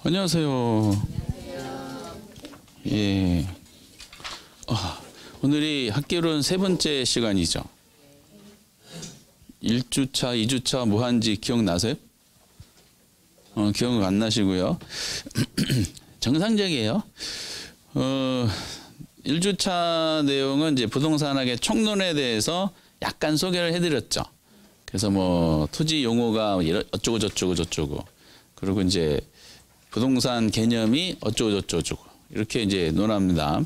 안녕하세요. 예. 오늘이 학기론 세 번째 시간이죠. 1주차, 2주차 뭐 한지 기억나세요? 기억 안 나시고요. 정상적이에요. 1주차 내용은 이제 부동산학의 총론에 대해서 약간 소개를 해드렸죠. 그래서 뭐 토지 용어가 어쩌고 저쩌고 그리고 이제 부동산 개념이 어쩌고 저쩌고 이렇게 이제 논합니다.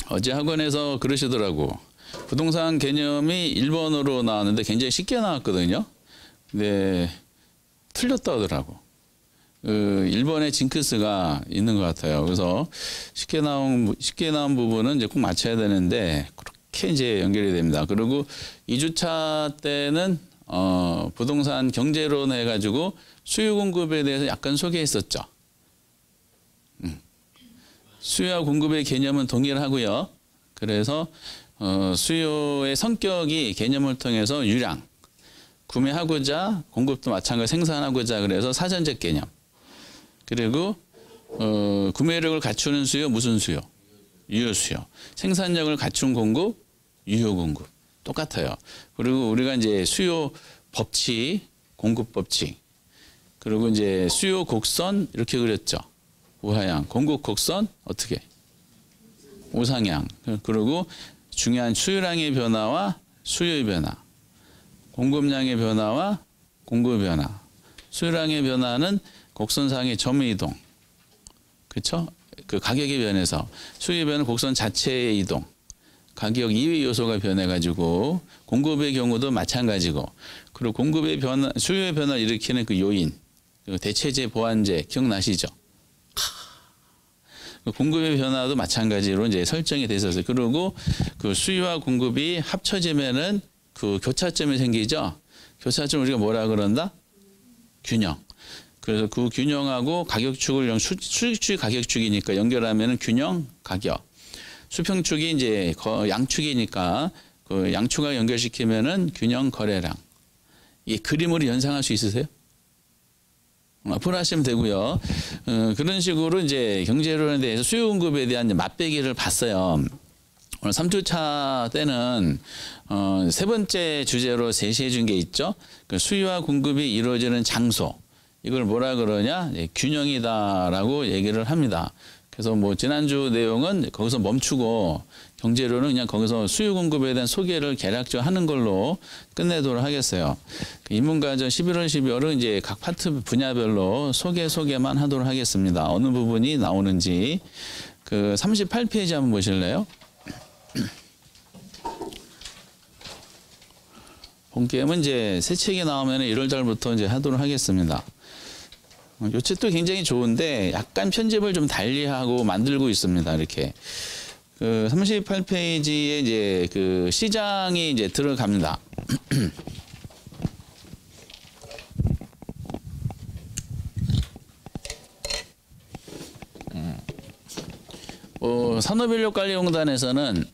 어제 학원에서 그러시더라고. 부동산 개념이 1번으로 나왔는데 굉장히 쉽게 나왔거든요. 근데 틀렸다 하더라고. 1번에 징크스가 있는 것 같아요. 그래서 쉽게 나온 부분은 이제 꼭 맞춰야 되는데 그렇게 이제 연결이 됩니다. 그리고 2주차 때는 부동산 경제론 해가지고 수요 공급에 대해서 약간 소개했었죠. 수요와 공급의 개념은 동일하고요. 그래서 수요의 성격이 개념을 통해서 유량, 구매하고자 공급도 마찬가지 생산하고자 그래서 사전적 개념. 그리고 구매력을 갖추는 수요 무슨 수요? 유효 수요. 생산력을 갖춘 공급, 유효 공급. 똑같아요. 그리고 우리가 이제 수요 법칙, 공급 법칙. 그리고 이제 수요 곡선 이렇게 그렸죠. 우하향, 공급 곡선 어떻게? 우상향. 그리고 중요한 수요량의 변화와 수요의 변화. 공급량의 변화와 공급의 변화. 수요량의 변화는 곡선상의 점의 이동. 그렇죠? 그 가격의 변해서 수요의 변화는 곡선 자체의 이동. 가격 이외 요소가 변해가지고 공급의 경우도 마찬가지고 그리고 공급의 변화, 수요의 변화를 일으키는 그 요인, 대체재, 보완재 기억나시죠? 공급의 변화도 마찬가지로 이제 설정이 돼 있었어요. 그리고 그 수요와 공급이 합쳐지면은 그 교차점이 생기죠. 교차점 우리가 뭐라 그런다? 균형. 그래서 그 균형하고 가격축을 수익축이 가격축이니까 연결하면은 균형 가격. 수평축이 이제 양축이니까 그 양축을 연결시키면은 균형 거래량. 이 그림으로 연상할 수 있으세요? 앞으로 하시면 되고요. 그런 식으로 이제 경제론에 대해서 수요 공급에 대한 이제 맛배기를 봤어요. 오늘 3주차 때는 세 번째 주제로 제시해 준 게 있죠. 그 수요와 공급이 이루어지는 장소. 이걸 뭐라 그러냐? 균형이다라고 얘기를 합니다. 그래서 뭐 지난주 내용은 거기서 멈추고 경제론은 그냥 거기서 수요 공급에 대한 소개를 개략적으로 하는 걸로 끝내도록 하겠어요. 인문과정 11월, 12월은 이제 각 파트 분야별로 소개만 하도록 하겠습니다. 어느 부분이 나오는지. 그 38페이지 한번 보실래요? 본게임은 이제 새 책이 나오면 1월 달부터 이제 하도록 하겠습니다. 요 책도 굉장히 좋은데 약간 편집을 좀 달리하고 만들고 있습니다. 이렇게. 그 38페이지에 이제 그 시장이 이제 들어갑니다. 산업인력관리공단에서는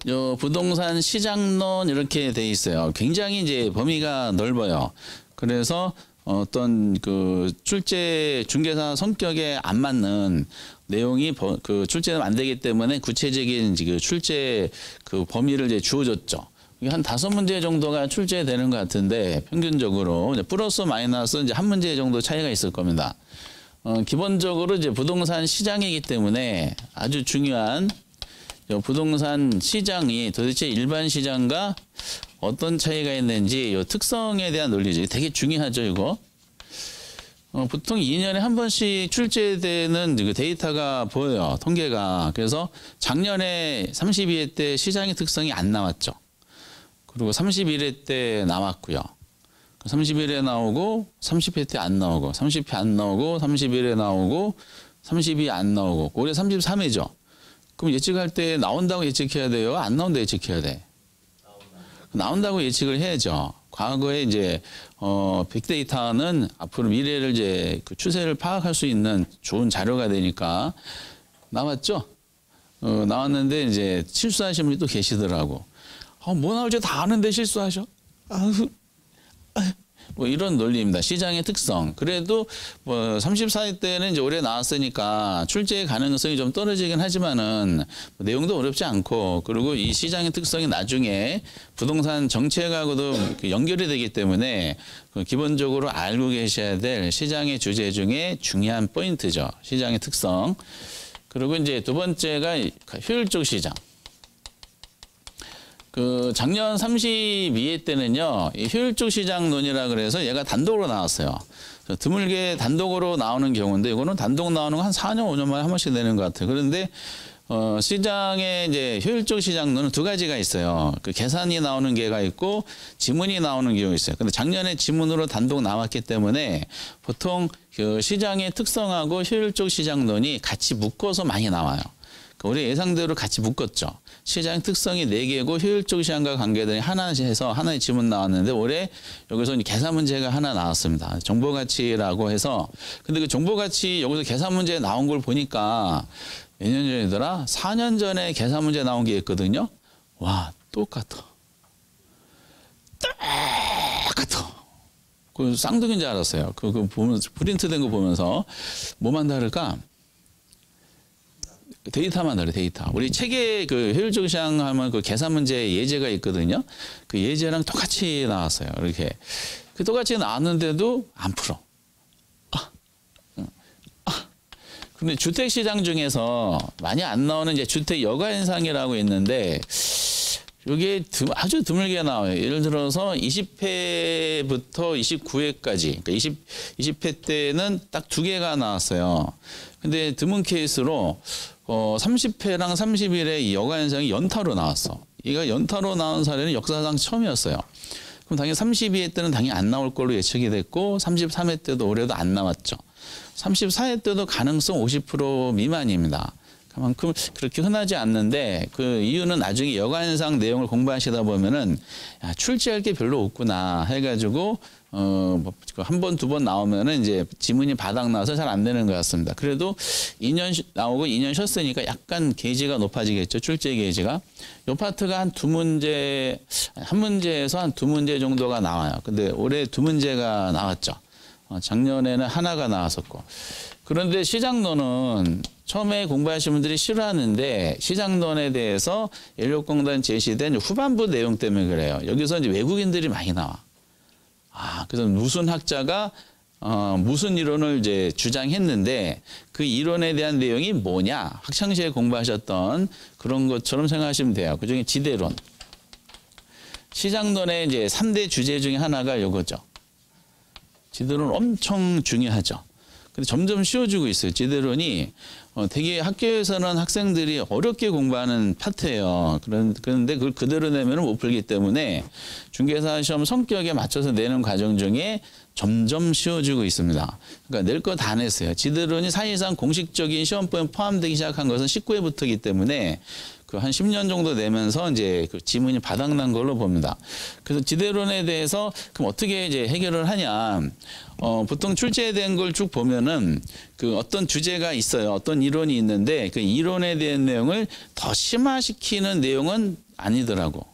요 부동산 시장론 이렇게 돼 있어요. 굉장히 이제 범위가 넓어요. 그래서 어떤 그 출제 중개사 성격에 안 맞는 내용이 그 출제는 안 되기 때문에 구체적인 그 출제 그 범위를 이제 주어졌죠. 한 5문제 정도가 출제되는 것 같은데 평균적으로 이제 플러스 마이너스 이제 한 문제 정도 차이가 있을 겁니다. 기본적으로 이제 부동산 시장이기 때문에 아주 중요한 부동산 시장이 도대체 일반 시장과 어떤 차이가 있는지 이 특성에 대한 논리죠. 되게 중요하죠, 이거. 보통 2년에 한 번씩 출제되는 그 데이터가 보여요, 통계가. 그래서 작년에 32회 때 시장의 특성이 안 나왔죠. 그리고 31회 때 나왔고요. 31회 나오고 30회 때 안 나오고 30회 안 나오고 31회 나오고 32회 안 나오고 올해 33회죠. 그럼 예측할 때 나온다고 예측해야 돼요? 안 나온다고 예측해야 돼? 나온다고 예측을 해야죠. 과거에 이제 빅데이터는 앞으로 미래를 이제 그 추세를 파악할 수 있는 좋은 자료가 되니까 나왔죠. 나왔는데 이제 실수하신 분이 또 계시더라고. 뭐 나올지 다 아는데 실수하셔? 뭐 이런 논리입니다. 시장의 특성. 그래도 뭐 34회 때는 이제 올해 나왔으니까 출제 가능성이 좀 떨어지긴 하지만은 뭐 내용도 어렵지 않고, 그리고 이 시장의 특성이 나중에 부동산 정책하고도 연결이 되기 때문에 기본적으로 알고 계셔야 될 시장의 주제 중에 중요한 포인트죠. 시장의 특성. 그리고 이제 두 번째가 효율적 시장. 그 작년 32회 때는요, 이 효율적 시장론이라 그래서 얘가 단독으로 나왔어요. 드물게 단독으로 나오는 경우인데, 이거는 단독 나오는 거 한 4년, 5년 만에 한 번씩 되는 것 같아요. 그런데 시장의 이제 효율적 시장론은 두 가지가 있어요. 그 계산이 나오는 게가 있고 지문이 나오는 경우가 있어요. 근데 작년에 지문으로 단독 나왔기 때문에 보통 그 시장의 특성하고 효율적 시장론이 같이 묶어서 많이 나와요. 우리 예상대로 같이 묶었죠. 시장 특성이 4개고 효율적 시장과 관계들이 하나씩 해서 하나의 지문 나왔는데, 올해 여기서 계산 문제가 하나 나왔습니다. 정보가치라고 해서. 근데 그 정보가치 여기서 계산 문제 나온 걸 보니까 몇 년 전이더라? 4년 전에 계산 문제 나온 게 있거든요. 와, 똑같아. 똑같아. 그 쌍둥이인 줄 알았어요. 그 보면서, 프린트된 거 보면서 뭐만 다를까? 데이터만 다르 데이터. 우리 책에 그 효율적 시장 하면 그 계산 문제 예제가 있거든요. 그 예제랑 똑같이 나왔어요. 이렇게. 그 똑같이 나왔는데도 안 풀어. 근데 주택 시장 중에서 많이 안 나오는 이제 주택 여가 현상이라고 있는데, 이게 아주 드물게 나와요. 예를 들어서 20회부터 29회까지, 그러니까 20회 때는 딱 2개가 나왔어요. 근데 드문 케이스로 30회랑 31회 여가 현상이 연타로 나왔어. 이거 연타로 나온 사례는 역사상 처음이었어요. 그럼 당연히 32회 때는 당연히 안 나올 걸로 예측이 됐고, 33회 때도 올해도 안 나왔죠. 34회 때도 가능성 50% 미만입니다. 그만큼 그렇게 흔하지 않는데, 그 이유는 나중에 여가현상 내용을 공부하시다 보면은, 야, 출제할 게 별로 없구나 해가지고 한 번, 두 번 나오면은 이제 지문이 바닥 나와서 잘 안 되는 것 같습니다. 그래도 2년 나오고 2년 쉬었으니까 약간 게이지가 높아지겠죠. 출제 게이지가. 요 파트가 한 문제에서 한 2문제 정도가 나와요. 근데 올해 2문제가 나왔죠. 작년에는 하나가 나왔었고. 그런데 시장론은 처음에 공부하신 분들이 싫어하는데, 시장론에 대해서 연료공단 제시된 후반부 내용 때문에 그래요. 여기서 이제 외국인들이 많이 나와. 그래서 무슨 학자가 무슨 이론을 이제 주장했는데, 그 이론에 대한 내용이 뭐냐? 학창시에 공부하셨던 그런 것처럼 생각하시면 돼요. 그중에 지대론. 시장론의 이제 3대 주제 중에 하나가 이거죠. 지대론 엄청 중요하죠. 근데 점점 쉬워지고 있어요. 지대론이 되게 학교에서는 학생들이 어렵게 공부하는 파트예요. 그런데 그걸 그대로 내면 못 풀기 때문에 중개사 시험 성격에 맞춰서 내는 과정 중에 점점 쉬워지고 있습니다. 그러니까 낼 거 다 냈어요. 지대론이 사실상 공식적인 시험법에 포함되기 시작한 것은 19회부터이기 때문에 그 한 10년 정도 내면서 이제 그 지문이 바닥난 걸로 봅니다. 그래서 지대론에 대해서 그럼 어떻게 이제 해결을 하냐? 보통 출제된 걸 쭉 보면은 그 어떤 주제가 있어요. 어떤 이론이 있는데 그 이론에 대한 내용을 더 심화시키는 내용은 아니더라고.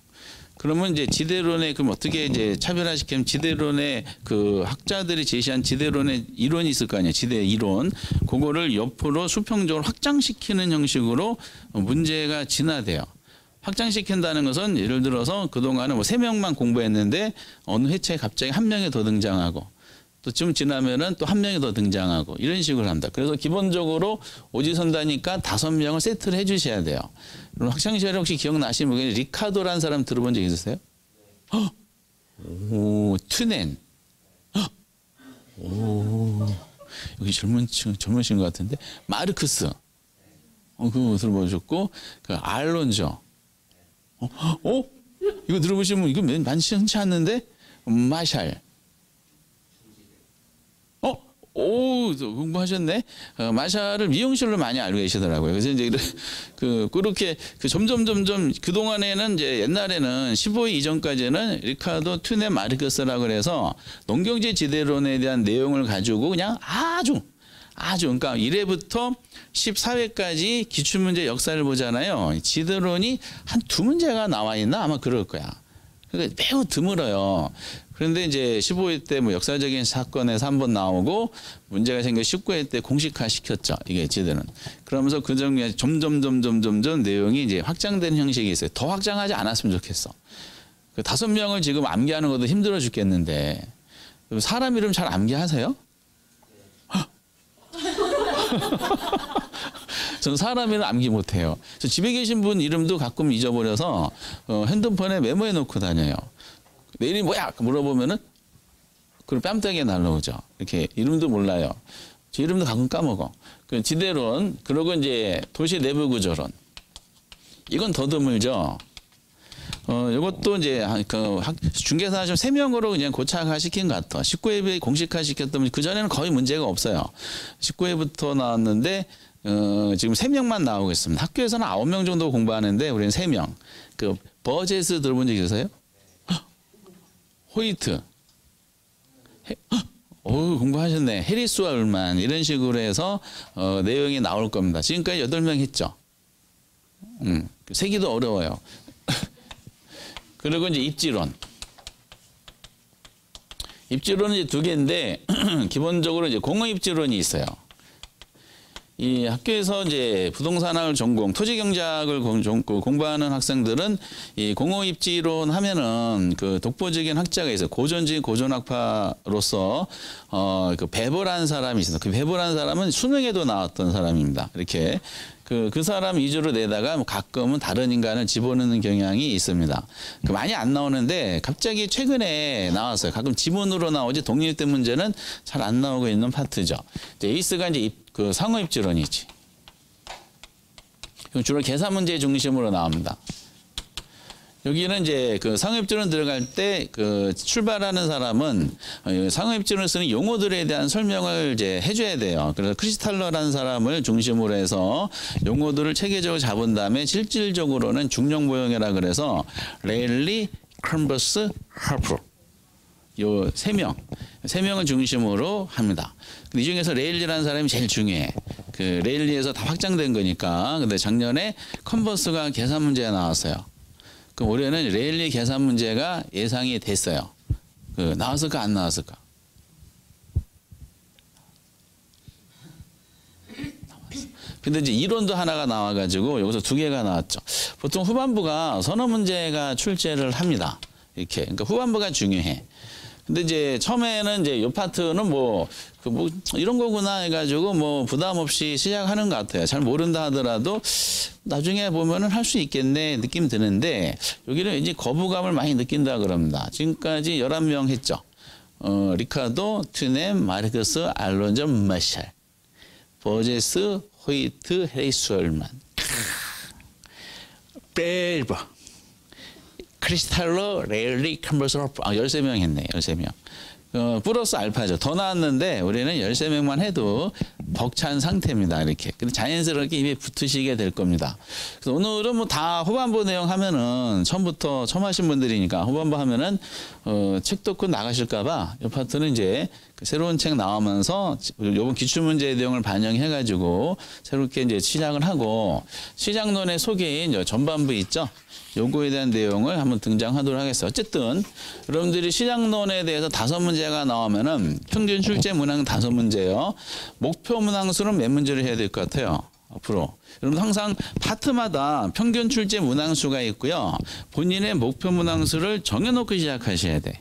그러면 이제 지대론에 그럼 어떻게 이제 차별화시키면, 지대론의 그 학자들이 제시한 지대론의 이론이 있을 거 아니에요. 지대 이론. 그거를 옆으로 수평적으로 확장시키는 형식으로 문제가 진화돼요. 확장시킨다는 것은 예를 들어서 그동안은 뭐 3명만 공부했는데 어느 회차에 갑자기 1명이 더 등장하고, 또 좀 지나면은 또 1명이 더 등장하고, 이런 식으로 합니다. 그래서 기본적으로 오지선다니까 5명을 세트를 해주셔야 돼요. 그럼 학창시절에 혹시 기억나시는 분, 리카도라는 사람 들어본 적 있으세요? 오, 튜넨. 오, 여기 젊으신 것 같은데. 마르크스. 그거 들어보셨고, 그 알론조. 이거 들어보시면 이거 많지 않는데? 마샬. 공부하셨네. 마샬을 미용실로 많이 알고 계시더라고요. 그래서 이제 그렇게 점점 그 동안에는 이제 옛날에는 15회 이전까지는 리카도 튜네 마르크스라고 그래서 농경제 지대론에 대한 내용을 가지고 그냥 아주 그러니까 1회부터 14회까지 기출문제 역사를 보잖아요. 지대론이 한 2문제가 나와 있나 아마 그럴 거야. 그러니까 매우 드물어요. 그런데 이제 15회 때 뭐 역사적인 사건에서 한 번 나오고 문제가 생겨 19회 때 공식화 시켰죠. 이게 지들은. 그러면서 그 정리 점점 내용이 이제 확장되는 형식이 있어요. 더 확장하지 않았으면 좋겠어. 그 5명을 지금 암기하는 것도 힘들어 죽겠는데 사람 이름 잘 암기하세요? 저는 사람 이름 암기 못해요. 집에 계신 분 이름도 가끔 잊어버려서 핸드폰에 메모해 놓고 다녀요. 내 이름이 뭐야? 물어보면은 그리고 뺨때기에 날라오죠. 이렇게 이름도 몰라요. 제 이름도 가끔 까먹어. 그 지대론 그리고 이제 도시 내부 구조론 이건 더 드물죠. 이것도 이제 중개사 좀 3명으로 그냥 고착화 시킨 것 같아. 19회에 공식화 시켰다면 그 전에는 거의 문제가 없어요. 19회부터 나왔는데 지금 3명만 나오고 있습니다. 학교에서는 9명 정도 공부하는데 우리는 3명. 그 버제스 들어본 적 있으세요? 호이트. 공부하셨네. 해리스와 울만 이런 식으로 해서 내용이 나올 겁니다. 지금까지 8명 했죠. 세기도 어려워요. 그리고 이제 입지론. 입지론은 이제 2개인데 기본적으로 이제 공허 입지론이 있어요. 이 학교에서 이제 부동산학을 전공, 토지경제학을 공부하는 학생들은 이 공허입지론 하면은 그 독보적인 학자가 있어요. 고전적인 고전학파로서 그 베버라는 사람이 있어요. 그 베버라는 사람은 수능에도 나왔던 사람입니다. 이렇게 그 사람 위주로 내다가 가끔은 다른 인간을 집어넣는 경향이 있습니다. 많이 안 나오는데 갑자기 최근에 나왔어요. 가끔 지문으로 나오지 독립대 문제는 잘 안 나오고 있는 파트죠. 이제 에이스가 이제 그 상호입지론이지. 주로 계산 문제 중심으로 나옵니다. 여기는 이제 그 상호입지론 들어갈 때 그 출발하는 사람은 상호입지론을 쓰는 용어들에 대한 설명을 이제 해줘야 돼요. 그래서 크리스탈러라는 사람을 중심으로 해서 용어들을 체계적으로 잡은 다음에 실질적으로는 중령보형이라 그래서 레일리, 컬버스, 하프 요 3명을 중심으로 합니다. 이 중에서 레일리라는 사람이 제일 중요해. 그 레일리에서 다 확장된 거니까. 근데 작년에 컨버스가 계산 문제가 나왔어요. 그럼 올해는 레일리 계산 문제가 예상이 됐어요. 나왔을까 안 나왔을까? 근데 이제 이론도 하나가 나와가지고 여기서 2개가 나왔죠. 보통 후반부가 선어 문제가 출제를 합니다. 이렇게. 그러니까 후반부가 중요해. 근데 이제 처음에는 이제 요 파트는 뭐 이런 거구나 해가지고 뭐 부담 없이 시작하는 것 같아요. 잘 모른다 하더라도 나중에 보면은 할 수 있겠네 느낌 드는데 여기는 왠지 거부감을 많이 느낀다 그럽니다. 지금까지 11명 했죠. 리카도, 튜넴, 마르크스, 알론저, 마샬, 버제스, 호이트, 헤이스얼만, 벨버, 크리스탈러, 레일리, 컨버스, 13명 했네. 13명. 플러스 알파죠. 더 나왔는데 우리는 13명만 해도 벅찬 상태입니다. 이렇게. 근데 자연스럽게 입에 붙으시게 될 겁니다. 그래서 오늘은 뭐 다 후반부 내용 하면은 처음부터 처음 하신 분들이니까 후반부 하면은 책 덮고 나가실까봐 이 파트는 이제 그 새로운 책 나오면서 요번 기출문제 내용을 반영해가지고 새롭게 이제 시작을 하고 시장론의 소개인 전반부 있죠. 요거에 대한 내용을 한번 등장하도록 하겠어요. 어쨌든 여러분들이 시장론에 대해서 5문제가 나오면은 평균 출제 문항 5문제요. 목표 문항수는 몇 문제를 해야 될 것 같아요. 앞으로. 여러분 항상 파트마다 평균 출제 문항수가 있고요. 본인의 목표 문항수를 정해놓고 시작하셔야 돼.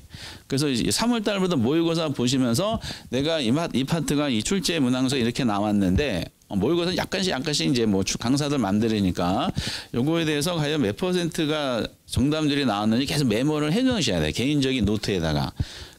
그래서 3월 달부터 모의고사 보시면서 내가 이 파트가 이 출제 문항수 이렇게 나왔는데 모의고사 약간씩 이제 뭐 강사들 맘대로니까 요거에 대해서 과연 몇 %가 정답률이 나왔는지 계속 메모를 해 놓으셔야 돼요. 개인적인 노트에다가.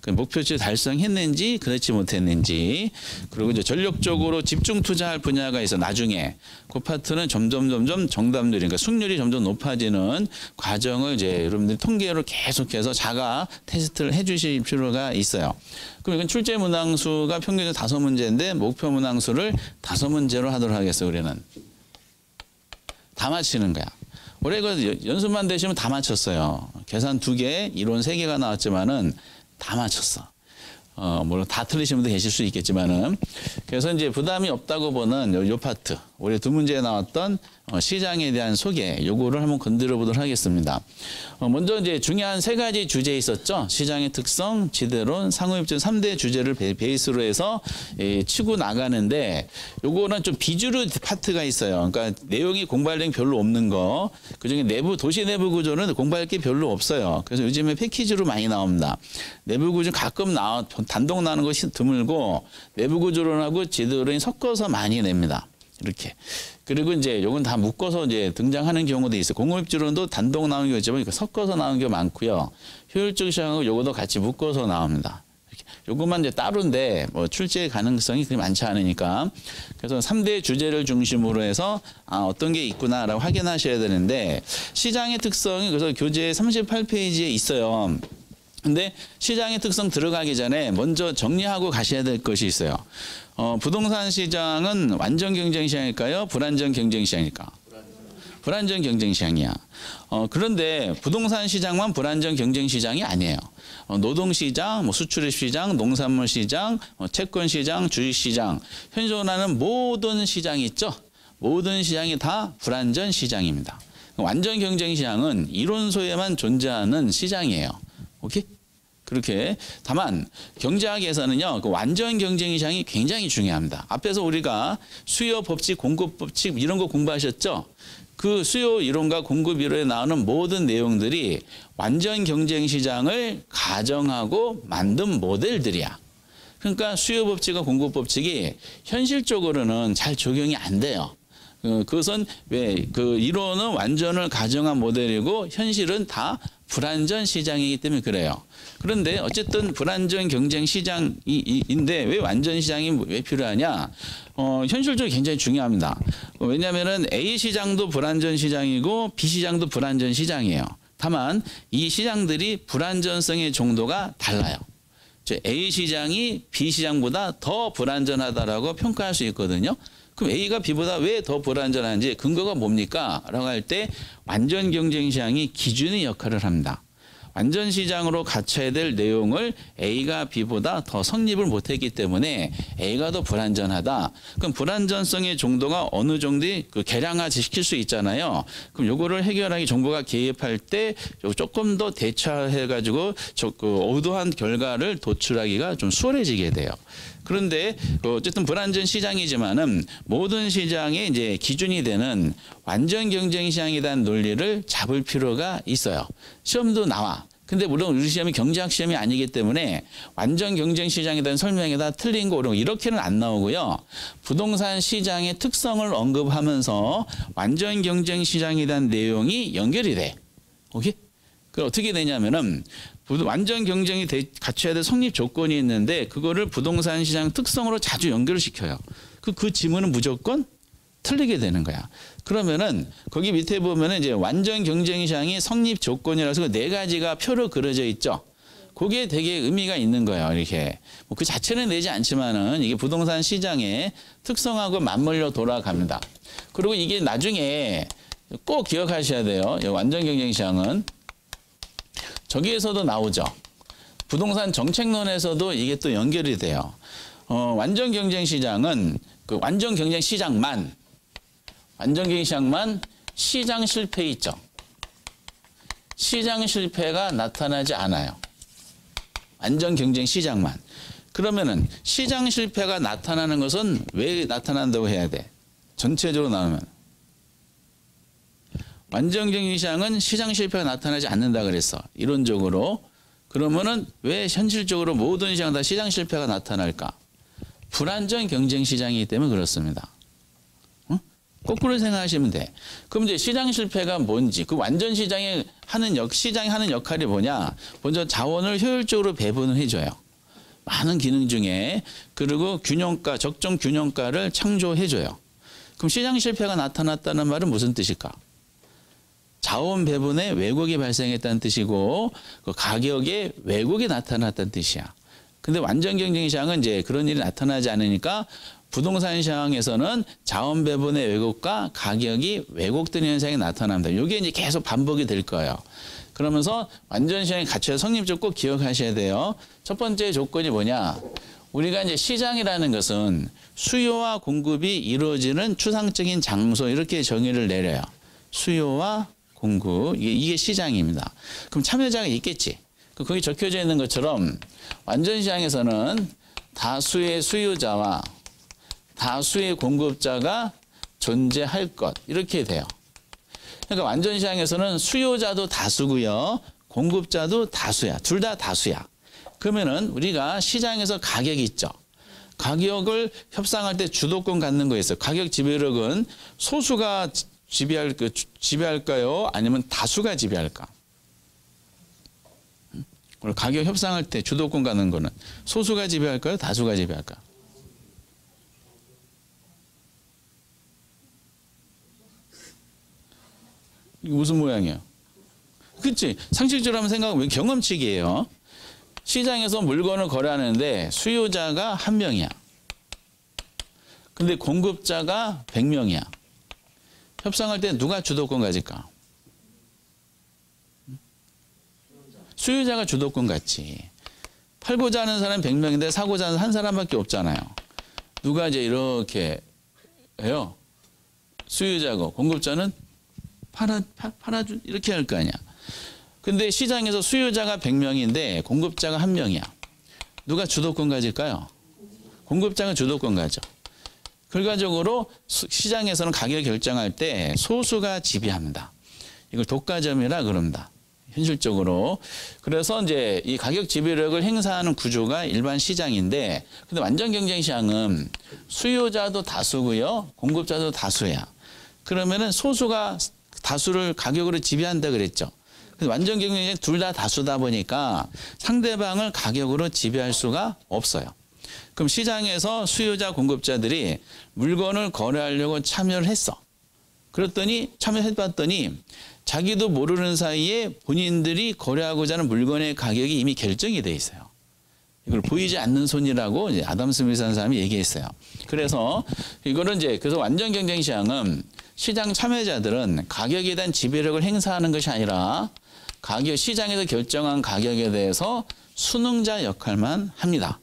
목표치 달성했는지 그렇지 못했는지 그리고 이제 전력적으로 집중 투자할 분야가 있어 나중에 그 파트는 점점 정답률이 그러니까 승률이 점점 높아지는 과정을 이제 여러분들이 통계로 계속해서 자가 테스트를 해주실 필요가 있어요. 그럼 이건 출제 문항수가 평균 5문제인데 목표 문항수를 5문제로 하도록 하겠어요. 우리는 다 맞히는 거야. 올해 그 연습만 되시면 다 맞췄어요. 계산 2개, 이론 3개가 나왔지만은 다 맞췄어. 물론 다 틀리신 분도 계실 수 있겠지만은. 그래서 이제 부담이 없다고 보는 요 파트, 올해 두 문제에 나왔던 시장에 대한 소개, 요거를 한번 건드려 보도록 하겠습니다. 먼저 이제 중요한 세 가지 주제 있었죠. 시장의 특성, 지대론, 상호입증 3대 주제를 베이스로 해서 치고 나가는데, 요거는 좀 비주류 파트가 있어요. 그러니까 내용이 공부할 내용 별로 없는 거, 그중에 도시 내부 구조는 공부할 게 별로 없어요. 그래서 요즘에 패키지로 많이 나옵니다. 내부 구조 가끔 단독 나오는 것이 드물고, 내부 구조론하고 지도론이 섞어서 많이 냅니다. 이렇게. 그리고 이제 요건 다 묶어서 이제 등장하는 경우도 있어요. 공업지론도 단독 나오는 경우 있지만 섞어서 나오는 경우 많고요. 효율적 시장하고 요거도 같이 묶어서 나옵니다. 이렇게. 요것만 이제 따로인데 뭐 출제 가능성이 그렇게 많지 않으니까. 그래서 3대 주제를 중심으로 해서 어떤 게 있구나라고 확인하셔야 되는데, 시장의 특성이 그래서 교재 38페이지에 있어요. 근데 시장의 특성 들어가기 전에 먼저 정리하고 가셔야 될 것이 있어요. 부동산 시장은 완전 경쟁 시장일까요? 불안전 경쟁 시장일까? 불안전 경쟁 시장이야. 그런데 부동산 시장만 불안전 경쟁 시장이 아니에요. 노동 시장, 뭐 수출입 시장, 농산물 시장, 채권 시장, 주식 시장, 현존하는 모든 시장이 있죠. 모든 시장이 다 불안전 시장입니다. 완전 경쟁 시장은 이론소에만 존재하는 시장이에요. 오케이? 그렇게. 다만 경제학에서는요, 그 완전 경쟁 시장이 굉장히 중요합니다. 앞에서 우리가 수요 법칙, 공급 법칙 이런 거 공부하셨죠? 그 수요 이론과 공급 이론에 나오는 모든 내용들이 완전 경쟁 시장을 가정하고 만든 모델들이야. 그러니까 수요 법칙과 공급 법칙이 현실적으로는 잘 적용이 안 돼요. 그것은 왜 그 이론은 완전을 가정한 모델이고 현실은 다 불안전 시장이기 때문에 그래요. 그런데 어쨌든 불안전 경쟁 시장인데 왜 완전 시장이 왜 필요하냐? 현실적으로 굉장히 중요합니다. 왜냐하면은 A 시장도 불안전 시장이고 B 시장도 불안전 시장이에요. 다만 이 시장들이 불안전성의 정도가 달라요. A 시장이 B 시장보다 더 불안전하다라고 평가할 수 있거든요. 그럼 A가 B보다 왜 더 불안전한지 근거가 뭡니까? 라고 할 때 완전 경쟁 시장이 기준의 역할을 합니다. 완전 시장으로 갖춰야 될 내용을 A가 B보다 더 성립을 못했기 때문에 A가 더 불안전하다. 그럼 불안전성의 정도가 어느 정도 그 계량화 시킬 수 있잖아요. 그럼 요거를 해결하기 정부가 개입할 때 조금 더 대처해가지고 어두한 결과를 도출하기가 좀 수월해지게 돼요. 그런데 어쨌든 불안전 시장이지만은 모든 시장의 이제 기준이 되는 완전 경쟁 시장에 대한 논리를 잡을 필요가 있어요. 시험도 나와. 근데 물론 우리 시험이 경제학 시험이 아니기 때문에 완전 경쟁 시장에 대한 설명이 다 틀린 거 이렇게는 안 나오고요. 부동산 시장의 특성을 언급하면서 완전 경쟁 시장에 대한 내용이 연결이 돼. 오케이? 그럼 어떻게 되냐면은 완전 경쟁이 갖춰야 될 성립 조건이 있는데 그거를 부동산 시장 특성으로 자주 연결을 시켜요. 그 지문은 무조건 틀리게 되는 거야. 그러면은 거기 밑에 보면은 이제 완전 경쟁 시장이 성립 조건이라서 네 가지가 표로 그려져 있죠. 그게 되게 의미가 있는 거예요. 이렇게 그 자체는 내지 않지만은 이게 부동산 시장의 특성하고 맞물려 돌아갑니다. 그리고 이게 나중에 꼭 기억하셔야 돼요. 완전 경쟁 시장은 저기에서도 나오죠. 부동산 정책론에서도 이게 또 연결이 돼요. 완전 경쟁 시장은 그 완전 경쟁 시장만 시장 실패 있죠. 시장 실패가 나타나지 않아요. 완전 경쟁 시장만. 그러면은 시장 실패가 나타나는 것은 왜 나타난다고 해야 돼? 전체적으로 나오면. 완전 경쟁 시장은 시장 실패가 나타나지 않는다 그랬어. 이론적으로. 그러면은 왜 현실적으로 모든 시장 다 시장 실패가 나타날까? 불안전 경쟁 시장이기 때문에 그렇습니다. 거꾸로 생각하시면 돼. 그럼 이제 시장 실패가 뭔지, 그 완전 시장이 하는 역할이 뭐냐? 먼저 자원을 효율적으로 배분을 해줘요. 많은 기능 중에. 그리고 균형가, 적정 균형가를 창조해줘요. 그럼 시장 실패가 나타났다는 말은 무슨 뜻일까? 자원 배분에 왜곡이 발생했다는 뜻이고 그 가격에 왜곡이 나타났다는 뜻이야. 근데 완전 경쟁 시장은 이제 그런 일이 나타나지 않으니까 부동산 시장에서는 자원 배분의 왜곡과 가격이 왜곡되는 현상이 나타납니다. 이게 이제 계속 반복이 될 거예요. 그러면서 완전 시장의 가치와 성립적 꼭 기억하셔야 돼요. 첫 번째 조건이 뭐냐? 우리가 이제 시장이라는 것은 수요와 공급이 이루어지는 추상적인 장소 이렇게 정의를 내려요. 수요와 공급 이게 시장입니다. 그럼 참여자가 있겠지. 거기 적혀져 있는 것처럼 완전 시장에서는 다수의 수요자와 다수의 공급자가 존재할 것 이렇게 돼요. 그러니까 완전 시장에서는 수요자도 다수고요. 공급자도 다수야. 둘 다 다수야. 그러면은 우리가 시장에서 가격이 있죠. 가격을 협상할 때 주도권 갖는 거 있어요. 가격 지배력은 소수가 지배할까요? 아니면 다수가 지배할까? 가격 협상할 때 주도권 갖는 거는 소수가 지배할까요? 다수가 지배할까? 이게 무슨 모양이에요? 그치? 상식적으로 한번 생각하면 경험칙이에요. 시장에서 물건을 거래하는데 수요자가 1명이야. 근데 공급자가 100명이야. 협상할 때 누가 주도권 가질까? 수요자가 주도권 갖지. 팔고자 하는 사람이 100명인데 사고자 하는 한 사람밖에 없잖아요. 누가 이제 이렇게 해요? 수요자고 공급자는 팔아주 이렇게 할 거 아니야. 근데 시장에서 수요자가 100명인데 공급자가 1명이야. 누가 주도권 가질까요? 공급자가 주도권 가져. 결과적으로 시장에서는 가격 결정할 때 소수가 지배합니다. 이걸 독과점이라 그럽니다. 현실적으로. 그래서 이제 이 가격 지배력을 행사하는 구조가 일반 시장인데, 근데 완전 경쟁 시장은 수요자도 다수고요, 공급자도 다수야. 그러면은 소수가 다수를 가격으로 지배한다 그랬죠. 근데 완전 경쟁 시장 둘 다 다수다 보니까 상대방을 가격으로 지배할 수가 없어요. 그럼 시장에서 수요자, 공급자들이 물건을 거래하려고 참여를 했어. 그랬더니 참여해봤더니 자기도 모르는 사이에 본인들이 거래하고자 하는 물건의 가격이 이미 결정이 돼 있어요. 이걸 보이지 않는 손이라고 이제 아담 스미스라는 사람이 얘기했어요. 그래서 이거는 이제 그래서 완전 경쟁 시장은 시장 참여자들은 가격에 대한 지배력을 행사하는 것이 아니라 가격 시장에서 결정한 가격에 대해서 순응자 역할만 합니다.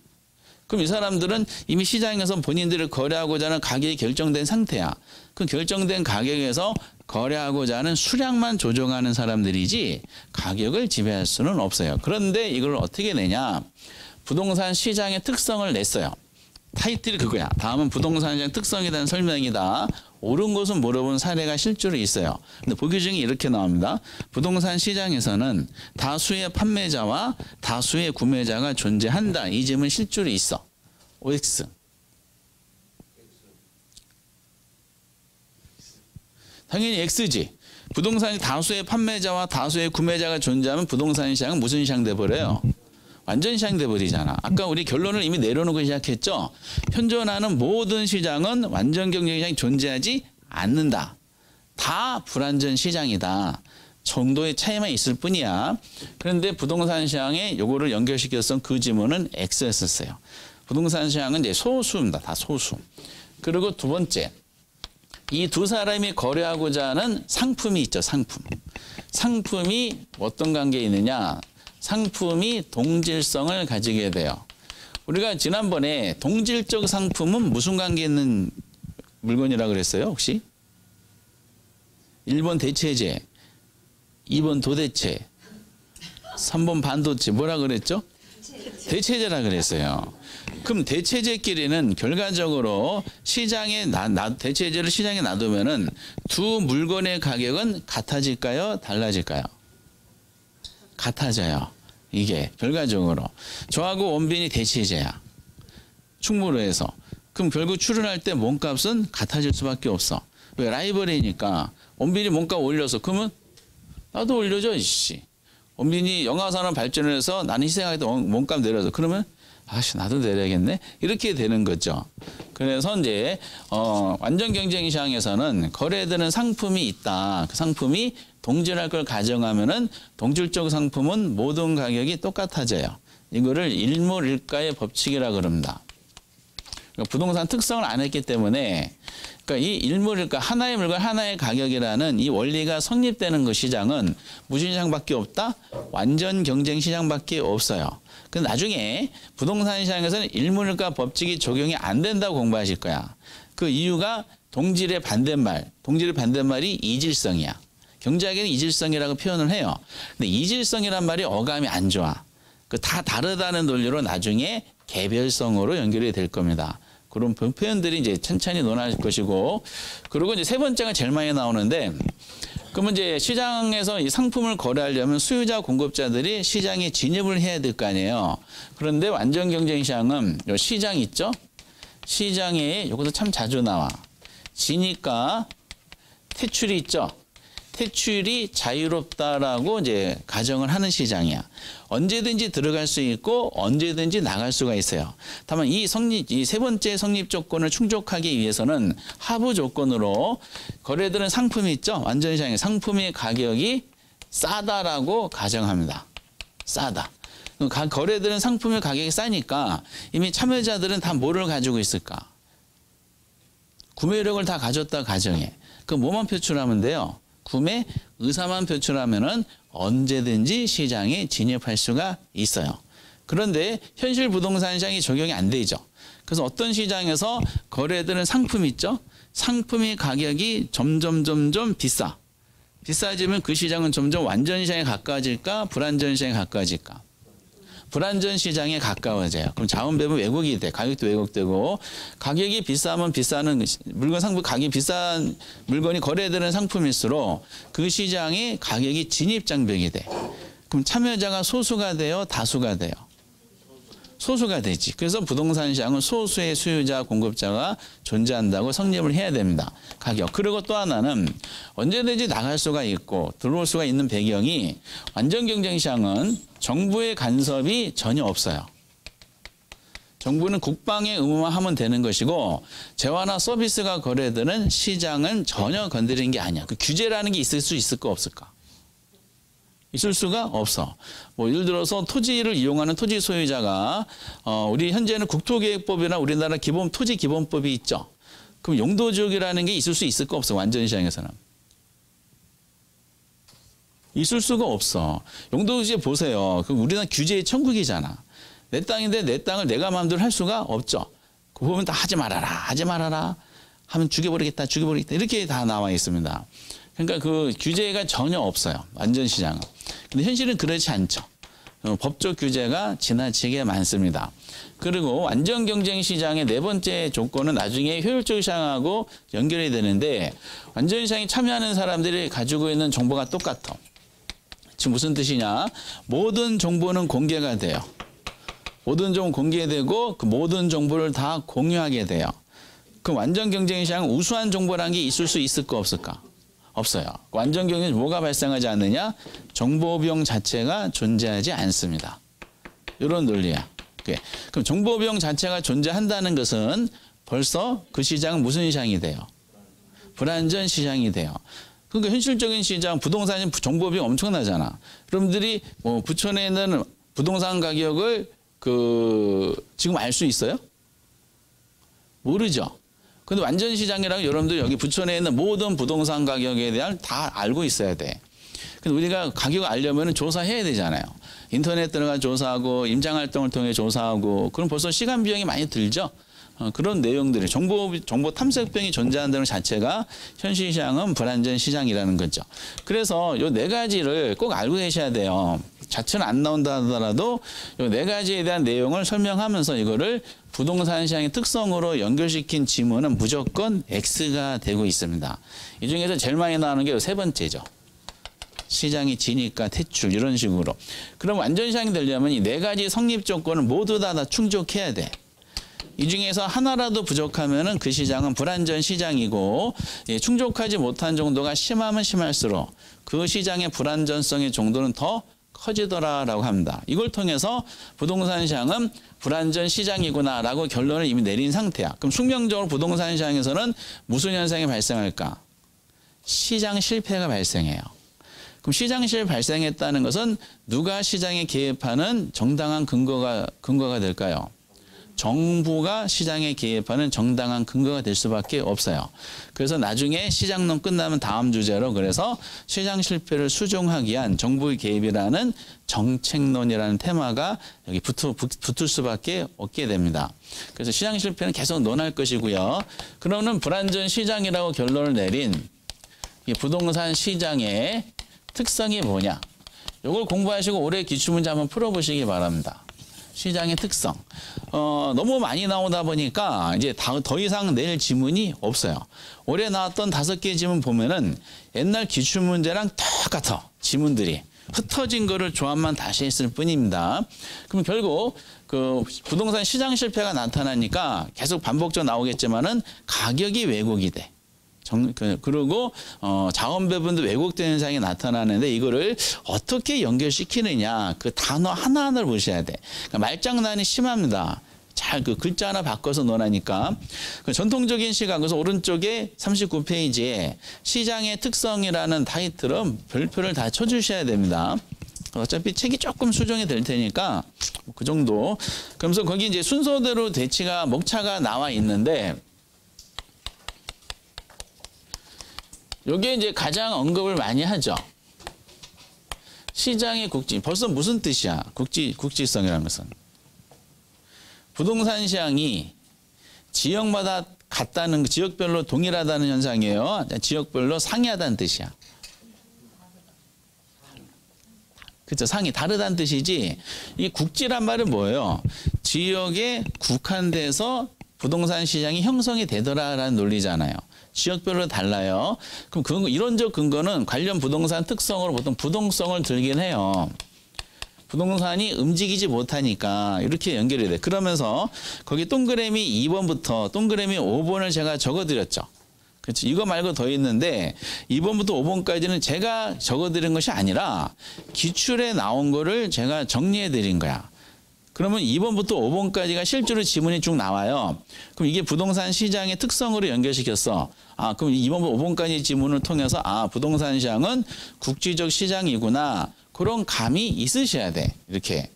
그럼 이 사람들은 이미 시장에서 본인들이 거래하고자 하는 가격이 결정된 상태야. 그 결정된 가격에서 거래하고자 하는 수량만 조정하는 사람들이지 가격을 지배할 수는 없어요. 그런데 이걸 어떻게 내냐? 부동산 시장의 특성을 냈어요. 타이틀이 그거야. 다음은 부동산 시장 특성에 대한 설명이다. 옳은 것은 물어본 사례가 실제로 있어요. 근데 보기 중에 이렇게 나옵니다. 부동산 시장에서는 다수의 판매자와 다수의 구매자가 존재한다. 이 점은 실제로 있어. OX. 당연히 X지. 부동산이 다수의 판매자와 다수의 구매자가 존재하면 부동산 시장은 무슨 시장 돼버려요? 완전 시장 돼버리잖아. 아까 우리 결론을 이미 내려놓고 시작했죠. 현존하는 모든 시장은 완전 경쟁 시장이 존재하지 않는다. 다 불완전 시장이다. 정도의 차이만 있을 뿐이야. 그런데 부동산 시장에 요거를 연결시켰던 그 지문은 X였었어요. 부동산 시장은 이제 소수입니다. 다 소수. 그리고 두 번째. 이 두 사람이 거래하고자 하는 상품이 있죠. 상품. 상품이 어떤 관계에 있느냐. 상품이 동질성을 가지게 돼요. 우리가 지난번에 동질적 상품은 무슨 관계에 있는 물건이라고 그랬어요? 혹시? 1번 대체제, 2번 도대체, 3번 반도체 뭐라 그랬죠? 대체제라 그랬어요. 그럼 대체제끼리는 결과적으로 시장에 대체제를 시장에 놔두면은 두 물건의 가격은 같아질까요? 달라질까요? 같아져요. 이게 결과적으로. 저하고 원빈이 대체제야. 충무로 해서. 그럼 결국 출연할 때 몸값은 같아질 수밖에 없어. 왜? 라이벌이니까. 원빈이 몸값 올려서 그러면 나도 올려줘. 이씨. 원빈이 영화산업 발전을 해서 나는 희생하겠다. 몸값 내려서 그러면 아씨 나도 내려야겠네. 이렇게 되는 거죠. 그래서 이제 완전 경쟁 시장에서는 거래되는 상품이 있다. 그 상품이 동질할 걸 가정하면은 동질적 상품은 모든 가격이 똑같아져요. 이거를 일몰일가의 법칙이라 그럽니다. 그러니까 부동산 특성을 안 했기 때문에 그러니까 이 일물, 그러니까 하나의 물건 하나의 가격이라는 이 원리가 성립되는 그 시장은 무슨 시장밖에 없다? 완전 경쟁 시장밖에 없어요. 근데 나중에 부동산 시장에서는 일물가 법칙이 적용이 안 된다고 공부하실 거야. 그 이유가 동질의 반대말이 이질성이야. 경제학에는 이질성이라고 표현을 해요. 근데 이질성이란 말이 어감이 안 좋아. 그 다 다르다는 논리로 나중에 개별성으로 연결이 될 겁니다. 그런 표현들이 이제 천천히 논할 것이고, 그리고 이제 세 번째가 제일 많이 나오는데, 그러면 이제 시장에서 이 상품을 거래하려면 수요자, 공급자들이 시장에 진입을 해야 될 거 아니에요. 그런데 완전 경쟁 시장은 요 시장 있죠? 시장에 이것도 참 자주 나와. 지니까 퇴출이 있죠? 퇴출이 자유롭다라고 이제 가정을 하는 시장이야. 언제든지 들어갈 수 있고 언제든지 나갈 수가 있어요. 다만 이 세 번째 성립 조건을 충족하기 위해서는 하부 조건으로 거래되는 상품이 있죠. 완전 시장의 상품의 가격이 싸다라고 가정합니다. 싸다. 거래되는 상품의 가격이 싸니까 이미 참여자들은 다 뭐를 가지고 있을까? 구매력을 다 가졌다 가정해. 그 뭐만 표출하면 돼요? 구매 의사만 표출하면은 언제든지 시장에 진입할 수가 있어요. 그런데 현실 부동산 시장이 적용이 안 되죠. 그래서 어떤 시장에서 거래되는 상품 있죠? 상품의 가격이 점점 비싸. 비싸지면 그 시장은 점점 완전 시장에 가까워질까? 불완전 시장에 가까워질까? 불완전 시장에 가까워져요. 그럼 자원 배분 왜곡이 돼. 가격도 왜곡되고, 가격이 비싸면 비싸는 물건 상품 가격이 비싼 물건이 거래되는 상품일수록 그 시장에 가격이 진입장벽이 돼. 그럼 참여자가 소수가 돼요, 다수가 돼요? 소수가 되지. 그래서 부동산 시장은 소수의 수요자, 공급자가 존재한다고 성립을 해야 됩니다. 가격. 그리고 또 하나는 언제든지 나갈 수가 있고 들어올 수가 있는 배경이, 완전 경쟁 시장은 정부의 간섭이 전혀 없어요. 정부는 국방의 의무만 하면 되는 것이고, 재화나 서비스가 거래되는 시장은 전혀 건드리는 게 아니야. 그 규제라는 게 있을 수 있을까 없을까? 있을 수가 없어. 뭐 예를 들어서 토지를 이용하는 토지 소유자가 우리 현재는 국토계획법이나 우리나라 토지 기본법이 있죠. 그럼 용도지역이라는 게 있을 수 있을까 없어? 완전 시장에서는. 있을 수가 없어. 용도지역 보세요. 그럼 우리나라 규제의 천국이잖아. 내 땅인데 내 땅을 내가 마음대로 할 수가 없죠. 그 부분 다 하지 말아라. 하면 죽여버리겠다. 이렇게 다 나와 있습니다. 그러니까 그 규제가 전혀 없어요. 완전 시장은. 근데 현실은 그렇지 않죠. 법적 규제가 지나치게 많습니다. 그리고 완전 경쟁 시장의 네 번째 조건은 나중에 효율적 시장하고 연결이 되는데, 완전 시장에 참여하는 사람들이 가지고 있는 정보가 똑같아. 지금 무슨 뜻이냐? 모든 정보는 공개가 돼요. 모든 정보 공개되고 그 모든 정보를 다 공유하게 돼요. 그럼 완전 경쟁 시장 우수한 정보라는 게 있을 수 있을까 없을까? 없어요. 완전 경쟁에서 뭐가 발생하지 않느냐? 정보 비용 자체가 존재하지 않습니다. 이런 논리야. 그럼 정보 비용 자체가 존재한다는 것은 벌써 그 시장은 무슨 시장이 돼요? 불완전 시장이 돼요. 그러니까 현실적인 시장, 부동산 정보 비용 엄청나잖아. 여러분들이 뭐 부천에 있는 부동산 가격을 지금 알 수 있어요? 모르죠. 근데 완전 시장이라고 여러분들 여기 부천에 있는 모든 부동산 가격에 대한 다 알고 있어야 돼. 근데 우리가 가격을 알려면 조사해야 되잖아요. 인터넷 들어가 조사하고 임장활동을 통해 조사하고, 그럼 벌써 시간 비용이 많이 들죠. 그런 내용들이 정보 탐색병이 존재한다는 것 자체가 현실 시장은 불완전 시장이라는 거죠. 그래서 이 네 가지를 꼭 알고 계셔야 돼요. 자체는 안 나온다 하더라도 이 네 가지에 대한 내용을 설명하면서 이거를 부동산 시장의 특성으로 연결시킨 지문은 무조건 X가 되고 있습니다. 이 중에서 제일 많이 나오는 게 세 번째죠. 시장이 지니까 퇴출, 이런 식으로. 그럼 완전 시장이 되려면 이 네 가지 성립 조건을 모두 다 충족해야 돼. 이 중에서 하나라도 부족하면은 그 시장은 불완전 시장이고, 충족하지 못한 정도가 심하면 심할수록 그 시장의 불완전성의 정도는 더 커지더라라고 합니다. 이걸 통해서 부동산 시장은 불완전 시장이구나라고 결론을 이미 내린 상태야. 그럼 숙명적으로 부동산 시장에서는 무슨 현상이 발생할까? 시장 실패가 발생해요. 그럼 시장 실패 발생했다는 것은 누가 시장에 개입하는 정당한 근거가 될까요? 정부가 시장에 개입하는 정당한 근거가 될 수밖에 없어요. 그래서 나중에 시장론 끝나면 다음 주제로 그래서 시장 실패를 수정하기 위한 정부의 개입이라는 정책론이라는 테마가 여기 붙을 수밖에 없게 됩니다. 그래서 시장 실패는 계속 논할 것이고요. 그러면 불안전 시장이라고 결론을 내린 이 부동산 시장의 특성이 뭐냐? 이걸 공부하시고 올해 기출문제 한번 풀어보시기 바랍니다. 시장의 특성. 너무 많이 나오다 보니까 이제 더 이상 낼 지문이 없어요. 올해 나왔던 5개 지문 보면은 옛날 기출문제랑 똑같아. 지문들이. 흩어진 거를 조합만 다시 했을 뿐입니다. 그럼 결국 그 부동산 시장 실패가 나타나니까 계속 반복적으로 나오겠지만은 가격이 왜곡이 돼. 그리고 자원 배분도 왜곡된 현상이 나타나는데 이거를 어떻게 연결시키느냐 그 단어 하나하나를 보셔야 돼. 그러니까 말장난이 심합니다. 잘 그 글자 하나 바꿔서 논하니까 그 전통적인 시각 그래서 오른쪽에 39페이지에 시장의 특성이라는 타이틀은 별표를 다 쳐주셔야 됩니다. 어차피 책이 조금 수정이 될 테니까 그 정도. 그러면서 거기 이제 순서대로 대치가 목차가 나와 있는데. 요게 이제 가장 언급을 많이 하죠. 시장의 국지. 벌써 무슨 뜻이야? 국지성이라는 것은. 부동산 시장이 지역마다 같다는, 지역별로 동일하다는 현상이에요. 지역별로 상이하다는 뜻이야. 그렇죠. 상이 다르다는 뜻이지. 이 국지란 말은 뭐예요? 지역에 국한돼서 부동산 시장이 형성이 되더라라는 논리잖아요. 지역별로 달라요. 그럼 이론적 근거는 관련 부동산 특성으로 보통 부동성을 들긴 해요. 부동산이 움직이지 못하니까 이렇게 연결이 돼. 그러면서 거기 동그라미 2번부터 동그라미 5번을 제가 적어드렸죠. 그렇죠. 이거 말고 더 있는데 2번부터 5번까지는 제가 적어드린 것이 아니라 기출에 나온 거를 제가 정리해드린 거야. 그러면 2번부터 5번까지가 실제로 지문이 쭉 나와요. 그럼 이게 부동산 시장의 특성으로 연결시켰어. 그럼 2번부터 5번까지 지문을 통해서 부동산 시장은 국지적 시장이구나. 그런 감이 있으셔야 돼. 이렇게.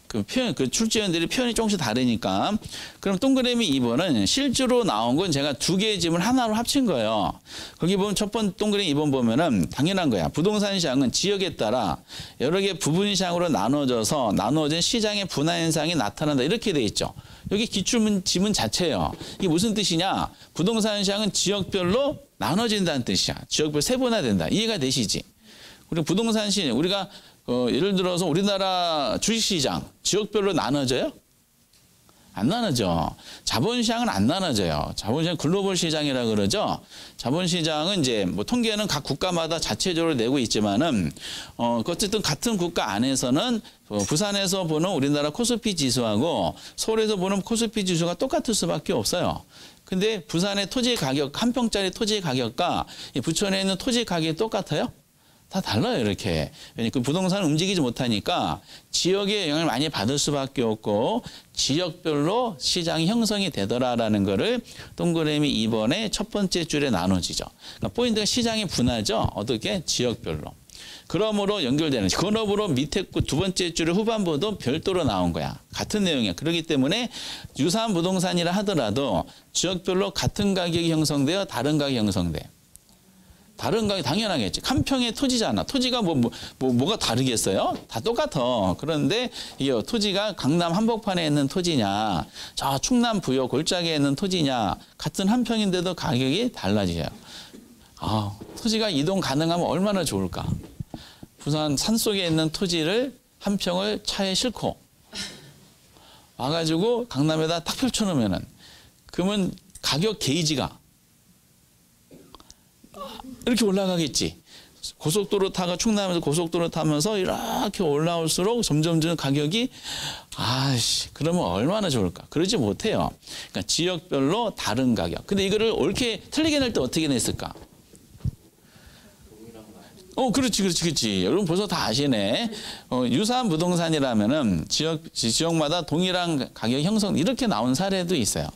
그 출제위원들이 표현이 조금씩 다르니까. 그럼 동그라미 2번은 실제로 나온 건 제가 2개의 지문을 하나로 합친 거예요. 거기 보면 첫 번 동그라미 2번 보면은 당연한 거야. 부동산 시장은 지역에 따라 여러 개 부분 시장으로 나눠진 시장의 분화 현상이 나타난다. 이렇게 돼 있죠. 여기 기출문 지문 자체예요. 이게 무슨 뜻이냐? 부동산 시장은 지역별로 나눠진다는 뜻이야. 지역별 세분화된다. 이해가 되시지? 우리 부동산 시장 우리가 예를 들어서 우리나라 주식시장 지역별로 나눠져요? 안 나눠져. 자본시장은 안 나눠져요. 자본시장 글로벌 시장이라 그러죠. 자본시장은 이제 뭐 통계는 각 국가마다 자체적으로 내고 있지만은 어쨌든 같은 국가 안에서는 부산에서 보는 우리나라 코스피 지수하고 서울에서 보는 코스피 지수가 똑같을 수밖에 없어요. 근데 부산의 토지 가격 한 평짜리 토지 가격과 부천에 있는 토지 가격이 똑같아요? 다 달라요, 이렇게. 왜냐면 부동산을 움직이지 못하니까 지역의 영향을 많이 받을 수밖에 없고 지역별로 시장이 형성이 되더라라는 거를 동그라미 2번의 첫 번째 줄에 나눠지죠. 그러니까 포인트가 시장의 분화죠. 어떻게? 지역별로. 그러므로 연결되는 그러므로 밑에 두 번째 줄의 후반부도 별도로 나온 거야. 같은 내용이야. 그렇기 때문에 유사한 부동산이라 하더라도 지역별로 같은 가격이 형성돼요, 다른 가격이 형성돼요. 다른 가격이 당연하겠지. 한 평의 토지잖아. 토지가 뭐가 다르겠어요? 다 똑같아. 그런데 이게 토지가 강남 한복판에 있는 토지냐, 저 충남 부여 골짜기에 있는 토지냐, 같은 한 평인데도 가격이 달라져요. 토지가 이동 가능하면 얼마나 좋을까? 부산 산속에 있는 토지를 한 평을 차에 싣고 와가지고 강남에다 딱 펼쳐놓으면은 그러면 가격 게이지가 이렇게 올라가겠지. 고속도로 타가 충남에서 고속도로 타면서 이렇게 올라올수록 점점 가격이 그러면 얼마나 좋을까? 그러지 못해요. 그러니까 지역별로 다른 가격. 근데 이거를 옳게 틀리게 낼 때 어떻게 냈을까? 그렇지. 여러분 벌써 다 아시네. 유사한 부동산이라면은 지역마다 동일한 가격 형성 이렇게 나온 사례도 있어요.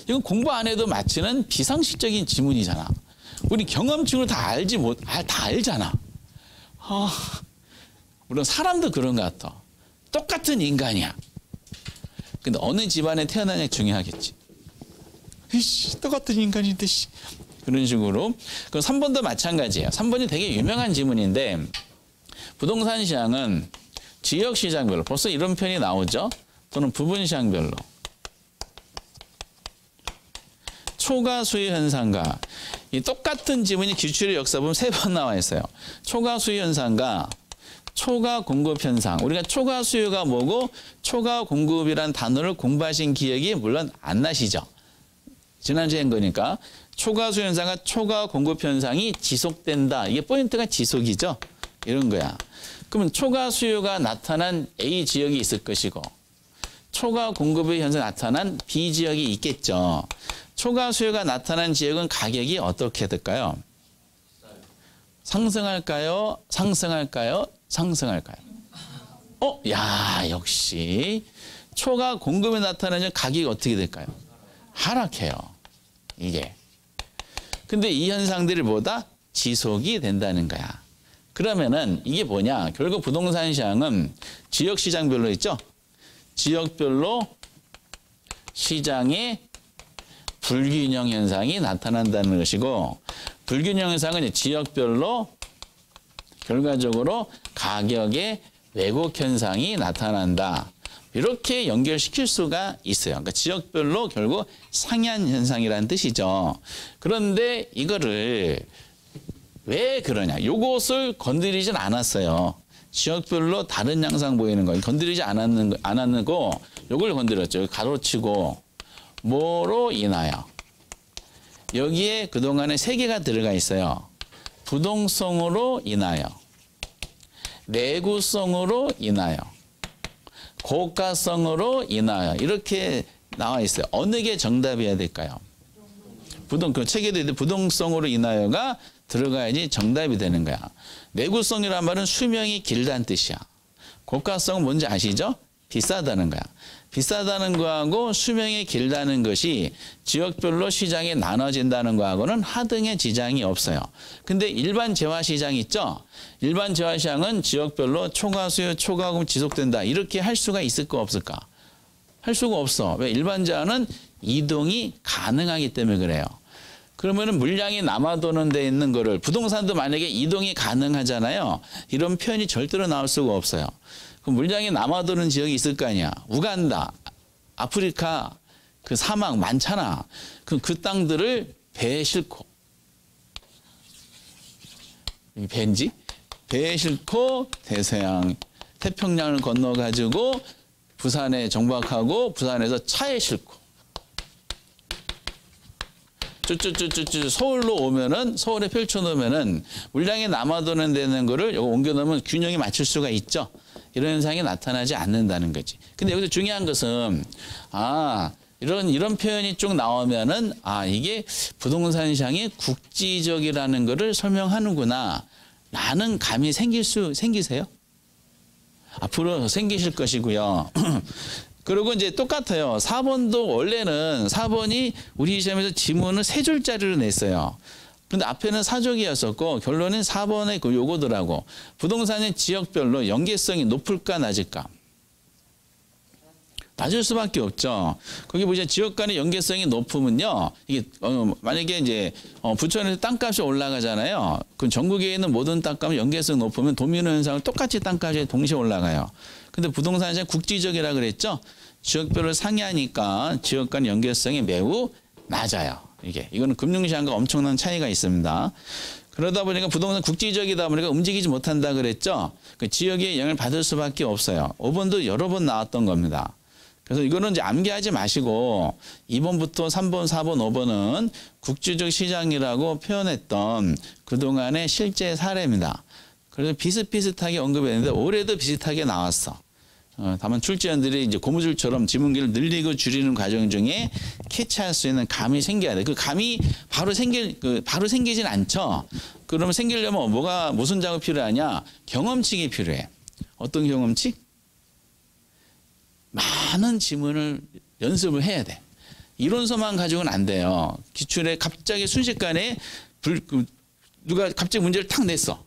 이건 공부 안 해도 맞히는 비상식적인 지문이잖아. 우리 경험증을 다 알잖아. 물론 사람도 그런 것 같아. 똑같은 인간이야. 근데 어느 집안에 태어나냐 중요하겠지. 이씨, 똑같은 인간인데, 씨. 그런 식으로. 그럼 3번도 마찬가지예요. 3번이 되게 유명한 지문인데, 부동산 시장은 지역 시장별로, 벌써 이런 표현이 나오죠? 또는 부분 시장별로. 초과 수요 현상과, 이 똑같은 지문이 기출의 역사 보면 3번 나와 있어요. 초과 수요 현상과 초과 공급 현상. 우리가 초과 수요가 뭐고 초과 공급이란 단어를 공부하신 기억이 물론 안 나시죠? 지난주에 한 거니까. 초과 수요 현상과 초과 공급 현상이 지속된다. 이게 포인트가 지속이죠? 이런 거야. 그러면 초과 수요가 나타난 A 지역이 있을 것이고 초과 공급의 현상이 나타난 B 지역이 있겠죠. 초과 수요가 나타난 지역은 가격이 어떻게 될까요? 상승할까요? 상승할까요? 상승할까요? 야, 역시 초과 공급이 나타나면 가격이 어떻게 될까요? 하락해요. 이게. 근데 이 현상들이 뭐다? 지속이 된다는 거야. 그러면은 이게 뭐냐? 결국 부동산 시장은 지역 시장별로 있죠? 지역별로 시장의 불균형 현상이 나타난다는 것이고, 불균형 현상은 지역별로 결과적으로 가격의 왜곡 현상이 나타난다. 이렇게 연결시킬 수가 있어요. 그러니까 지역별로 결국 상향 현상이라는 뜻이죠. 그런데 이거를 왜 그러냐? 요것을 건드리진 않았어요. 지역별로 다른 양상 보이는 거 건드리지 않았고 요걸 건드렸죠. 가로치고 뭐로 인하여. 여기에 그동안에 3개가 들어가 있어요. 부동성으로 인하여, 내구성으로 인하여, 고가성으로 인하여 이렇게 나와 있어요. 어느 게 정답이어야 될까요? 그 책에도 부동성으로 인하여가 들어가야지 정답이 되는 거야. 내구성이란 말은 수명이 길다는 뜻이야. 고가성은 뭔지 아시죠? 비싸다는 거야. 비싸다는 거하고 수명이 길다는 것이 지역별로 시장이 나눠진다는 거하고는 하등의 지장이 없어요. 근데 일반 재화시장 있죠? 일반 재화시장은 지역별로 초과수요, 초과금 지속된다. 이렇게 할 수가 있을까 없을까? 할 수가 없어. 왜? 일반 재화는 이동이 가능하기 때문에 그래요. 그러면은 물량이 남아도는 데 있는 거를 부동산도 만약에 이동이 가능하잖아요. 이런 표현이 절대로 나올 수가 없어요. 그 물량이 남아도는 지역이 있을 거 아니야. 우간다, 아프리카, 그 사막 많잖아. 그 땅들을 배에 싣고, 배인지? 배에 싣고 대서양, 태평양을 건너가지고 부산에 정박하고 부산에서 차에 싣고 쭈쭈쭈쭈쭈 서울로 오면은 서울에 펼쳐놓으면은 물량이 남아도는 데는 거를 요거 옮겨놓으면 균형이 맞출 수가 있죠. 이런 현상이 나타나지 않는다는 거지. 근데 여기서 중요한 것은 이런 표현이 쭉 나오면은 이게 부동산 시장이 국지적이라는 거를 설명하는구나 라는 감이 생기세요? 앞으로 생기실 것이고요. 그리고 이제 똑같아요. 4번도 원래는 4번이 우리 시험에서 지문을 3줄짜리로 냈어요. 근데 앞에는 4족이었었고 결론은 4번의 그 요거더라고. 부동산의 지역별로 연계성이 높을까 낮을까? 낮을 수밖에 없죠. 거기 보시면 지역 간의 연계성이 높으면요. 이게 만약에 이제 부천에서 땅값이 올라가잖아요. 그럼 전국에 있는 모든 땅값이 연계성 높으면 도미노 현상을 똑같이 땅값이 동시에 올라가요. 근데 부동산 시장 국지적이라 그랬죠. 지역별로 상이하니까 지역 간 연계성이 매우 낮아요. 이거는 금융시장과 엄청난 차이가 있습니다. 그러다 보니까 부동산 국지적이다 보니까 움직이지 못한다 그랬죠. 그 지역에 영향을 받을 수밖에 없어요. 5번도 여러 번 나왔던 겁니다. 그래서 이거는 이제 암기하지 마시고 2번부터 3번, 4번, 5번은 국지적 시장이라고 표현했던 그동안의 실제 사례입니다. 그래서 비슷비슷하게 언급했는데 올해도 비슷하게 나왔어. 다만 출제원들이 이제 고무줄처럼 지문기를 늘리고 줄이는 과정 중에 캐치할 수 있는 감이 생겨야 돼. 그 감이 바로 생기진 않죠. 그러면 생기려면 무슨 작업이 필요하냐? 경험칙이 필요해. 어떤 경험칙? 많은 지문을 연습을 해야 돼. 이론서만 가지고는 안 돼요. 기출에 갑자기 순식간에 누가 갑자기 문제를 탁 냈어.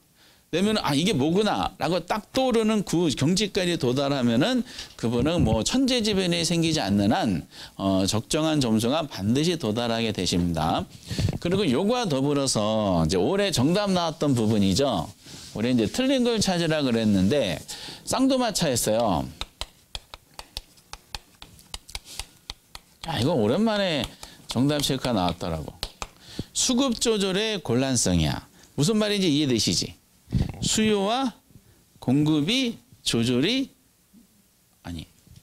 내면 아 이게 뭐구나라고 딱 떠오르는 그 경지까지 도달하면은 그분은 뭐 천재지변이 생기지 않는 한 적정한 점수가 반드시 도달하게 되십니다. 그리고 요거와 더불어서 이제 올해 정답 나왔던 부분이죠. 올해 이제 틀린 걸 찾으라 그랬는데 쌍두마차였어요. 야, 이거 오랜만에 정답 체크가 나왔더라고. 수급 조절의 곤란성이야. 무슨 말인지 이해되시지? 수요와 공급이 조절이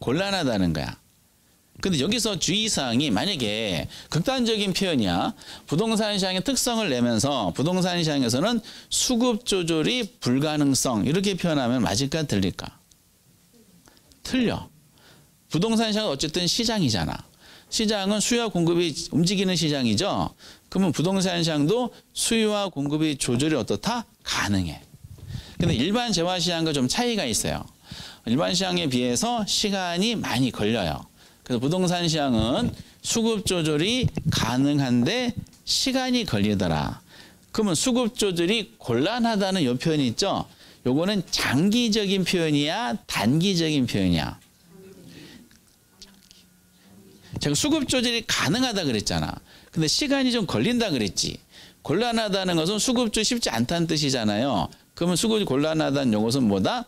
곤란하다는 거야. 근데 여기서 주의사항이 만약에 극단적인 표현이야. 부동산 시장의 특성을 내면서 부동산 시장에서는 수급 조절이 불가능성 이렇게 표현하면 맞을까 틀릴까? 틀려. 부동산 시장은 어쨌든 시장이잖아. 시장은 수요와 공급이 움직이는 시장이죠. 그러면 부동산 시장도 수요와 공급이 조절이 어떻다? 가능해. 근데 일반 재화 시장과 좀 차이가 있어요. 일반 시장에 비해서 시간이 많이 걸려요. 그래서 부동산 시장은 수급 조절이 가능한데 시간이 걸리더라. 그러면 수급 조절이 곤란하다는 요 표현이 있죠. 요거는 장기적인 표현이야, 단기적인 표현이야. 제가 수급 조절이 가능하다 그랬잖아. 근데 시간이 좀 걸린다 그랬지. 곤란하다는 것은 수급 조절이 쉽지 않다는 뜻이잖아요. 그러면 수급이 곤란하다는 요것은 뭐다?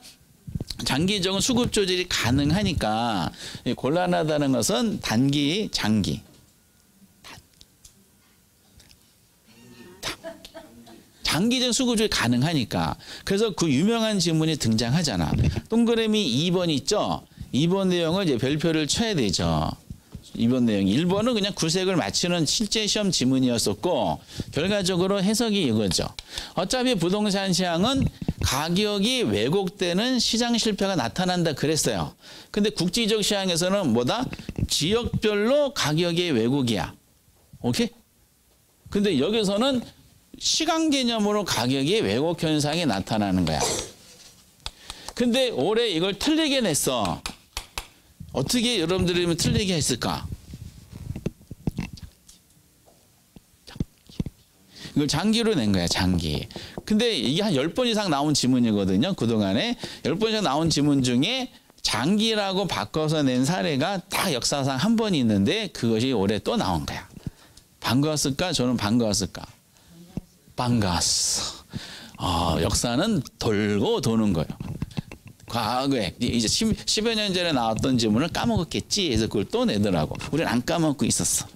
장기적인 수급 조절이 가능하니까 곤란하다는 것은 단기, 장기. 장기적 수급 조절이 가능하니까. 그래서 그 유명한 지문이 등장하잖아. 동그라미 2번 있죠? 2번 내용을 이제 별표를 쳐야 되죠. 2번 내용. 1번은 그냥 구색을 맞추는 실제 시험 지문이었었고 결과적으로 해석이 이거죠. 어차피 부동산 시장은 가격이 왜곡되는 시장 실패가 나타난다 그랬어요. 근데 국지적 시장에서는 뭐다? 지역별로 가격의 왜곡이야. 오케이? 근데 여기서는 시간 개념으로 가격의 왜곡 현상이 나타나는 거야. 근데 올해 이걸 틀리게 냈어. 어떻게 여러분들이 틀리게 했을까? 이걸 장기로 낸 거야, 장기. 근데 이게 한 10번 이상 나온 지문이거든요, 그동안에. 10번 이상 나온 지문 중에 장기라고 바꿔서 낸 사례가 딱 역사상 한 번 있는데 그것이 올해 또 나온 거야. 반가웠을까? 저는 반가웠을까? 반가웠어. 역사는 돌고 도는 거예요. 과거에 이제 10여 년 전에 나왔던 지문을 까먹었겠지 해서 그걸 또 내더라고. 우리는 안 까먹고 있었어.